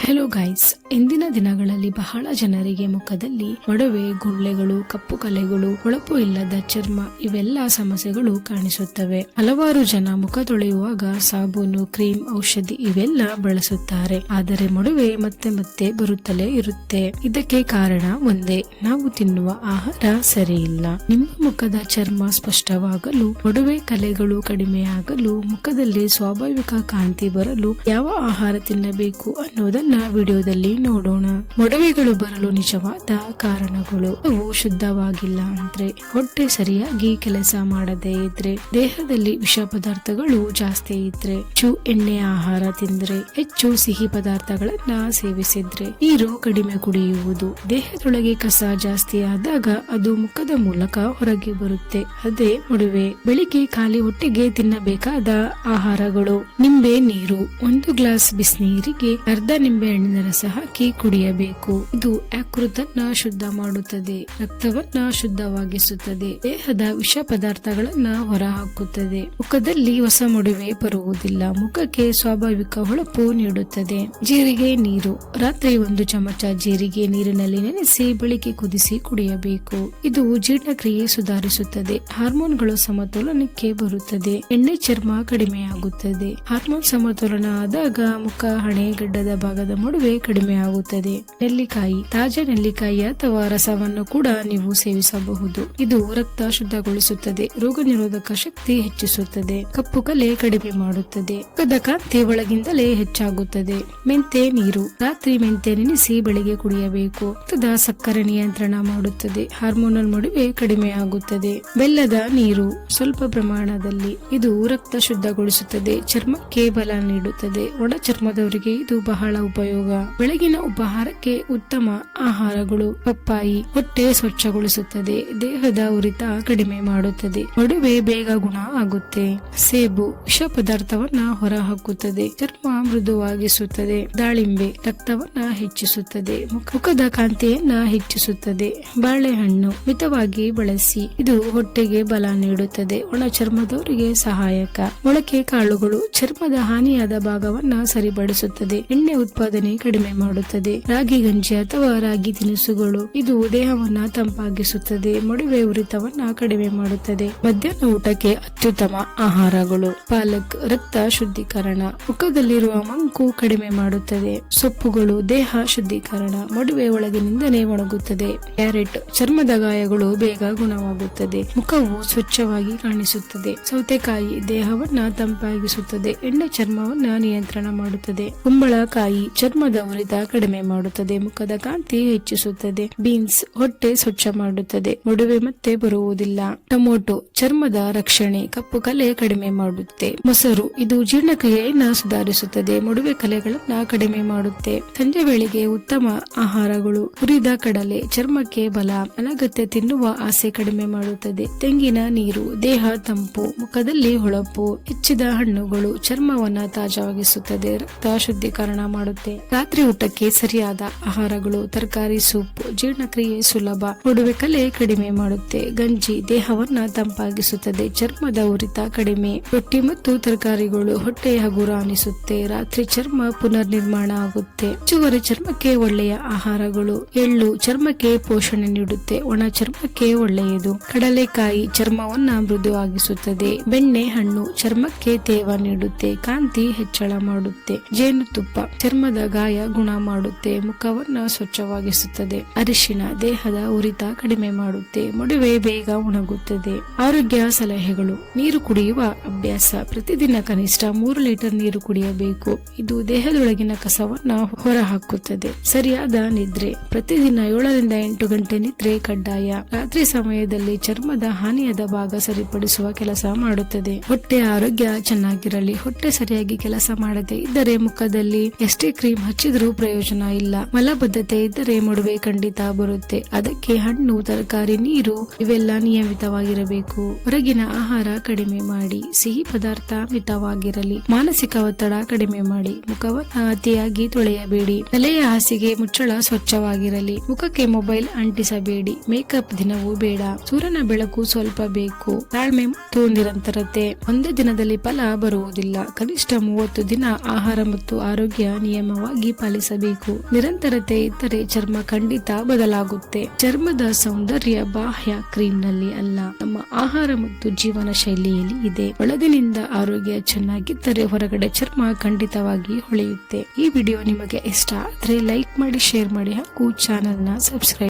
Hello guys, ಇಂದಿನ ದಿನಗಳಲ್ಲಿ ಬಹಳ ಜನರಿಗೆ ಮುಖದಲ್ಲಿ ಮೊಡವೆ, ಗುಳ್ಳೆಗಳು, ಕಪ್ಪು ಕಲೆಗಳು, ಹೊಳಪು ಇಲ್ಲದ ಚರ್ಮ ಇವೆಲ್ಲ ಸಮಸ್ಯೆಗಳು ಕಾಣಿಸುತ್ತವೆ. ಹಲವಾರು ಜನ ಮುಖ ತೊಳೆಯುವಾಗ ಸಾಬೂನು, ಕ್ರೀಮ್, ಔಷಧಿ ಇವೆಲ್ಲ ಬಳಸುತ್ತಾರೆ. ಆದರೆ ಮೊಡವೆ ಮತ್ತೆ ಮತ್ತೆ ಬರುತ್ತಲೇ ಇರುತ್ತೆ. ಇದಕ್ಕೆ ಕಾರಣ ಒಂದೇ, ನಾವು ತಿನ್ನುವ ಆಹಾರ ಸರಿಯಿಲ್ಲ. ನಿಮ್ಮ ಮುಖದ ಚರ್ಮ ಸ್ಪಷ್ಟವಾಗಲು, ಮೊಡವೆ ಕಲೆಗಳು ಕಡಿಮೆಯಾಗಲು, ಮುಖದಲ್ಲಿ ಸ್ವಾಭಾವಿಕ ಕಾಂತಿ ಬರಲು ಯಾವ ಆಹಾರ ತಿನ್ನಬೇಕು ಅನ್ನೋದನ್ನ ವಿಡಿಯೋದಲ್ಲಿ ನೋಡೋಣ. ಮೊಡವೆಗಳು ಬರಲು ನಿಜವಾದ ಕಾರಣಗಳು: ಅವು ಶುದ್ಧವಾಗಿಲ್ಲ ಅಂದ್ರೆ, ಹೊಟ್ಟೆ ಸರಿಯಾಗಿ ಕೆಲಸ ಮಾಡದೇ ಇದ್ರೆ, ದೇಹದಲ್ಲಿ ವಿಷ ಪದಾರ್ಥಗಳು ಜಾಸ್ತಿ ಇದ್ರೆ, ಹೆಚ್ಚು ಎಣ್ಣೆ ಆಹಾರ ತಿಂದ್ರೆ, ಹೆಚ್ಚು ಸಿಹಿ ಪದಾರ್ಥಗಳನ್ನ ಸೇವಿಸಿದ್ರೆ, ನೀರು ಕಡಿಮೆ ಕುಡಿಯುವುದು, ದೇಹದೊಳಗೆ ಕಸ ಜಾಸ್ತಿ ಆದಾಗ ಅದು ಮುಖದ ಮೂಲಕ ಹೊರಗೆ ಬರುತ್ತೆ, ಅದೇ ಮೊಡವೆ. ಬೆಳಿಗ್ಗೆ ಖಾಲಿ ಹೊಟ್ಟೆಗೆ ತಿನ್ನಬೇಕಾದ ಆಹಾರಗಳು: ನಿಂಬೆ ನೀರು, 1 ಗ್ಲಾಸ್ ಬಿಸಿನೀರಿಗೆ ಅರ್ಧ ನಿಂಬೆ ಹಣ್ಣಿನ ರಸ ಹಾಕಿ ಕುಡಿಯಬೇಕು. ಇದು ಯಕೃತನ್ನ ಶುದ್ಧ ಮಾಡುತ್ತದೆ, ರಕ್ತವನ್ನ ಶುದ್ಧವಾಗಿಸುತ್ತದೆ, ದೇಹದ ವಿಷ ಪದಾರ್ಥಗಳನ್ನ ಹೊರಹಾಕುತ್ತದೆ. ಮುಖದಲ್ಲಿ ಹೊಸ ಮೊಡವೆ ಬರುವುದಿಲ್ಲ, ಮುಖಕ್ಕೆ ಸ್ವಾಭಾವಿಕ ಹೊಳಪು ನೀಡುತ್ತದೆ. ಜೀರಿಗೆ ನೀರು, ರಾತ್ರಿ 1 ಚಮಚ ಜೀರಿಗೆ ನೀರಿನಲ್ಲಿ ನೆನೆಸಿ ಬೆಳಿಗ್ಗೆ ಕುದಿಸಿ ಕುಡಿಯಬೇಕು. ಇದು ಜೀರ್ಣಕ್ರಿಯೆ ಸುಧಾರಿಸುತ್ತದೆ, ಹಾರ್ಮೋನ್ಗಳು ಸಮತೋಲನಕ್ಕೆ ಬರುತ್ತದೆ, ಎಣ್ಣೆ ಚರ್ಮ ಕಡಿಮೆಯಾಗುತ್ತದೆ. ಹಾರ್ಮೋನ್ ಸಮತೋಲನ ಆದಾಗ ಮುಖ, ಹಣೆ, ಗಡ್ಡದ ಭಾಗದ ಮೊಡವೆ ಕಡಿಮೆ ಆಗುತ್ತದೆ. ನೆಲ್ಲಿಕಾಯಿ, ತಾಜಾ ನೆಲ್ಲಿಕಾಯಿ ಅಥವಾ ರಸವನ್ನು ಕೂಡ ನೀವು ಸೇವಿಸಬಹುದು. ಇದು ರಕ್ತ ಶುದ್ಧಗೊಳಿಸುತ್ತದೆ, ರೋಗ ನಿರೋಧಕ ಶಕ್ತಿ ಹೆಚ್ಚಿಸುತ್ತದೆ, ಕಪ್ಪು ಕಲೆ ಕಡಿಮೆ ಮಾಡುತ್ತದೆ, ಮುಖದ ಕಾಂತಿ ಒಳಗಿಂದಲೇ ಹೆಚ್ಚಾಗುತ್ತದೆ. ಮೆಂತೆ ನೀರು, ರಾತ್ರಿ ಮೆಂತೆ ನೆನೆಸಿ ಬೆಳಿಗ್ಗೆ ಕುಡಿಯಬೇಕು. ರಕ್ತದ ಸಕ್ಕರೆ ನಿಯಂತ್ರಣ ಮಾಡುತ್ತದೆ, ಹಾರ್ಮೋನಲ್ ಮೊಡವೆ ಕಡಿಮೆ ಆಗುತ್ತದೆ. ಬೆಲ್ಲದ ನೀರು ಸ್ವಲ್ಪ ಪ್ರಮಾಣದಲ್ಲಿ, ಇದು ರಕ್ತ ಶುದ್ಧಗೊಳಿಸುತ್ತದೆ, ಚರ್ಮಕ್ಕೆ ಬಲ ನೀಡುತ್ತದೆ. ಒಣ ಚರ್ಮದವರಿಗೆ ಇದು ಬಹಳ ಉಪಯೋಗ. ಬೆಳಗಿನ ಉಪಹಾರಕ್ಕೆ ಉತ್ತಮ ಆಹಾರಗಳು: ಪಪ್ಪಾಯಿ, ಹೊಟ್ಟೆ ಸ್ವಚ್ಛಗೊಳಿಸುತ್ತದೆ, ದೇಹದ ಉರಿತ ಕಡಿಮೆ ಮಾಡುತ್ತದೆ, ಮೊಡವೆ ಬೇಗ ಗುಣ ಆಗುತ್ತೆ. ಸೇಬು ವಿಷ ಪದಾರ್ಥವನ್ನ ಹೊರ ಹಾಕುತ್ತದೆ, ಚರ್ಮ ಮೃದುವಾಗಿಸುತ್ತದೆ. ದಾಳಿಂಬೆ ರಕ್ತವನ್ನ ಹೆಚ್ಚಿಸುತ್ತದೆ, ಮುಖದ ಕಾಂತಿಯನ್ನ ಹೆಚ್ಚಿಸುತ್ತದೆ. ಬಾಳೆಹಣ್ಣು ಮಿತವಾಗಿ ಬಳಸಿ, ಇದು ಹೊಟ್ಟೆಗೆ ಬಲ ನೀಡುತ್ತದೆ, ಒಣ ಚರ್ಮದವರಿಗೆ ಸಹಾಯಕ. ಮೊಳಕೆ ಕಾಳುಗಳು ಚರ್ಮದ ಹಾನಿಯಾದ ಭಾಗವನ್ನ ಸರಿಪಡಿಸುತ್ತದೆ, ಎಣ್ಣೆ ಉತ್ಪಾದನೆ ಕಡಿಮೆ ಮಾಡುತ್ತದೆ. ರಾಗಿ ಗಂಜಿ ಅಥವಾ ರಾಗಿ ತಿನಿಸುಗಳು, ಇದು ದೇಹವನ್ನ ತಂಪಾಗಿಸುತ್ತದೆ, ಮೊಡವೆ ಉರಿತವನ್ನ ಕಡಿಮೆ ಮಾಡುತ್ತದೆ. ಮಧ್ಯಾಹ್ನ ಊಟಕ್ಕೆ ಅತ್ಯುತ್ತಮ ಆಹಾರಗಳು: ಪಾಲಕ್ ರಕ್ತ ಶುದ್ಧೀಕರಣ, ಮುಖದಲ್ಲಿರುವ ಮಂಕು ಕಡಿಮೆ ಮಾಡುತ್ತದೆ. ಸೊಪ್ಪುಗಳು ದೇಹ ಶುದ್ಧೀಕರಣ, ಮೊಡವೆ ಒಳಗಿನಿಂದಲೇ ಒಣಗುತ್ತದೆ. ಕ್ಯಾರೆಟ್ ಚರ್ಮದ ಗಾಯಗಳು ಬೇಗ ಗುಣವಾಗುತ್ತದೆ, ಮುಖವು ಸ್ವಚ್ಛವಾಗಿ ಕಾಣಿಸುತ್ತದೆ. ಸೌತೆಕಾಯಿ ದೇಹವನ್ನ ತಂಪಾಗಿಸುತ್ತದೆ, ಎಣ್ಣೆ ಚರ್ಮವನ್ನ ನಿಯಂತ್ರಣ ಮಾಡುತ್ತದೆ. ಕುಂಬಳಕಾಯಿ ಚರ್ಮದ ಉರಿತ ಕಡಿಮೆ ಮಾಡುತ್ತದೆ, ಮುಖದ ಕಾಂತಿ ಹೆಚ್ಚಿಸುತ್ತದೆ. ಬೀನ್ಸ್ ಹೊಟ್ಟೆ ಸ್ವಚ್ಛ ಮಾಡುತ್ತದೆ, ಮೊಡವೆ ಮತ್ತೆ ಬರುವುದಿಲ್ಲ. ಟೊಮೊಟೊ ಚರ್ಮದ ರಕ್ಷಣೆ, ಕಪ್ಪು ಕಲೆ ಕಡಿಮೆ ಮಾಡುತ್ತೆ. ಮೊಸರು ಇದು ಜೀರ್ಣಕ್ರಿಯೆಯನ್ನ ಸುಧಾರಿಸುತ್ತದೆ, ಮೊಡವೆ ಕಲೆಗಳನ್ನ ಕಡಿಮೆ ಮಾಡುತ್ತೆ. ಸಂಜೆ ವೇಳೆಗೆ ಉತ್ತಮ ಆಹಾರಗಳು: ಹುರಿದ ಕಡಲೆ ಚರ್ಮಕ್ಕೆ ಬಲ, ಅನಗತ್ಯ ತಿನ್ನುವ ಆಸೆ ಕಡಿಮೆ ಮಾಡುತ್ತದೆ. ತೆಂಗಿನ ನೀರು ದೇಹ ತಂಪು, ಮುಖದಲ್ಲಿ ಹೊಳಪು. ಹೆಚ್ಚಿದ ಹಣ್ಣುಗಳು ಚರ್ಮವನ್ನ ತಾಜಾವಾಗಿಸುತ್ತದೆ, ರಕ್ತ ಶುದ್ಧೀಕರಣ ಮಾಡುತ್ತೆ. ರಾತ್ರಿ ಊಟಕ್ಕೆ ಸರಿಯಾದ ಆಹಾರಗಳು: ತರಕಾರಿ ಸೂಪ್ ಜೀರ್ಣಕ್ರಿಯೆ ಸುಲಭ, ಮೊಡವೆ ಕಲೆ ಕಡಿಮೆ ಮಾಡುತ್ತೆ. ಗಂಜಿ ದೇಹವನ್ನ ತಂಪಾಗಿಸುತ್ತದೆ, ಚರ್ಮದ ಉರಿತ ಕಡಿಮೆ. ರೊಟ್ಟಿ ಮತ್ತು ತರಕಾರಿಗಳು ಹೊಟ್ಟೆ ಹಗುರ ಅನಿಸುತ್ತೆ, ರಾತ್ರಿ ಚರ್ಮ ಪುನರ್ ನಿರ್ಮಾಣ ಆಗುತ್ತೆ. ಹೆಚ್ಚುವರಿ ಚರ್ಮಕ್ಕೆ ಒಳ್ಳೆಯ ಆಹಾರಗಳು: ಎಳ್ಳು ಚರ್ಮಕ್ಕೆ ಪೋಷಣೆ ನೀಡುತ್ತೆ, ಒಣ ಚರ್ಮಕ್ಕೆ ಒಳ್ಳೆಯದು. ಕಡಲೆಕಾಯಿ ಚರ್ಮವನ್ನ ಮೃದುವಾಗಿಸುತ್ತದೆ. ಬೆಣ್ಣೆ ಹಣ್ಣು ಚರ್ಮಕ್ಕೆ ತೇವ ನೀಡುತ್ತೆ, ಕಾಂತಿ ಹೆಚ್ಚಳ ಮಾಡುತ್ತೆ. ಜೇನುತುಪ್ಪ ಚರ್ಮದ ಗಾಯ ಗುಣ ಮಾಡುತ್ತೆ, ಮುಖವನ್ನ ಸ್ವಚ್ಛವಾಗಿಸುತ್ತದೆ. ಅರಿಶಿನ ದೇಹದ ಉರಿತ ಕಡಿಮೆ ಮಾಡುತ್ತೆ, ಮೊಡವೆ ಬೇಗ ಒಣಗುತ್ತದೆ. ಆರೋಗ್ಯ ಸಲಹೆಗಳು: ನೀರು ಕುಡಿಯುವ ಅಭ್ಯಾಸ: ಪ್ರತಿದಿನ ಕನಿಷ್ಠ 3 ಲೀಟರ್ ನೀರು ಕುಡಿಯಬೇಕು, ಇದು ದೇಹದೊಳಗಿನ ಕಸವನ್ನ ಹೊರಹಾಕುತ್ತದೆ. ಸರಿಯಾದ ನಿದ್ರೆ: ಪ್ರತಿದಿನ 7 ರಿಂದ 8 ಗಂಟೆ ನಿದ್ರೆ ಕಡ್ಡಾಯ, ರಾತ್ರಿ ಸಮಯದಲ್ಲಿ ಚರ್ಮದ ಹಾನಿಯಾದ ಭಾಗ ಸರಿಪಡಿಸುವ ಕೆಲಸ ಮಾಡುತ್ತದೆ. ಹೊಟ್ಟೆ ಆರೋಗ್ಯ ಚೆನ್ನಾಗಿರಲಿ: ಹೊಟ್ಟೆ ಸರಿಯಾಗಿ ಕೆಲಸ ಮಾಡದೆ ಇದ್ದರೆ ಮುಖದಲ್ಲಿ ಎಷ್ಟೇ ಕ್ರೀಮ್ ಹಚ್ಚಿದ್ರೂ ಪ್ರಯೋಜನ ಇಲ್ಲ. ಮಲಬದ್ಧತೆ ಇದ್ದರೆ ಮೊಡವೆ ಖಂಡಿತ ಬರುತ್ತೆ, ಅದಕ್ಕೆ ಹಣ್ಣು, ತರಕಾರಿ, ನೀರು ಇವೆಲ್ಲ ನಿಯಮಿತವಾಗಿರಬೇಕು. ಹೊರಗಿನ ಆಹಾರ ಕಡಿಮೆ ಮಾಡಿ, ಸಿಹಿ ಪದಾರ್ಥ ಮಿತವಾಗಿರಲಿ. ಮಾನಸಿಕ ಒತ್ತಡ ಕಡಿಮೆ ಮಾಡಿ, ಮುಖವನ್ನ ಅತಿಯಾಗಿ ತೊಳೆಯಬೇಡಿ. ತಲೆಯ ಹಾಸಿಗೆ ಮುಚ್ಚಳ ಸ್ವಚ್ಛವಾಗಿರಲಿ. ಮುಖಕ್ಕೆ ಮೊಬೈಲ್ ಅಂಟಿಸಬೇಡಿ. ಮೇಕಪ್ ದಿನವೂ ಬೇಡ. ಸೂರ್ಯನ ಬೆಳಕು ಸ್ವಲ್ಪ ಬೇಕು. ತಾಳ್ಮೆ ಮತ್ತು ನಿರಂತರತೆ: ಒಂದೇ ದಿನದಲ್ಲಿ ಫಲ ಬರುವುದಿಲ್ಲ, ಕನಿಷ್ಠ 30 ದಿನ ಆಹಾರ ಮತ್ತು ಆರೋಗ್ಯ ನಿಯಮ ಕ್ರಮವಾಗಿ ಪಾಲಿಸಬೇಕು. ನಿರಂತರತೆ ಇದ್ದರೆ ಚರ್ಮ ಖಂಡಿತ ಬದಲಾಗುತ್ತೆ. ಚರ್ಮದ ಸೌಂದರ್ಯ ಬಾಹ್ಯ ಕ್ರೀಮ್ ನಲ್ಲಿ ಅಲ್ಲ, ನಮ್ಮ ಆಹಾರ ಮತ್ತು ಜೀವನ ಶೈಲಿಯಲ್ಲಿ ಇದೆ. ಒಳಗಿನಿಂದ ಆರೋಗ್ಯ ಚೆನ್ನಾಗಿದ್ದರೆ ಹೊರಗಡೆ ಚರ್ಮ ಖಂಡಿತವಾಗಿ ಹೊಳೆಯುತ್ತೆ. ಈ ವಿಡಿಯೋ ನಿಮಗೆ ಇಷ್ಟ ಆದ್ರೆ ಲೈಕ್ ಮಾಡಿ, ಶೇರ್ ಮಾಡಿ ಹಾಗೂ ಚಾನೆಲ್ ನ ಸಬ್ಸ್ಕ್ರೈಬ್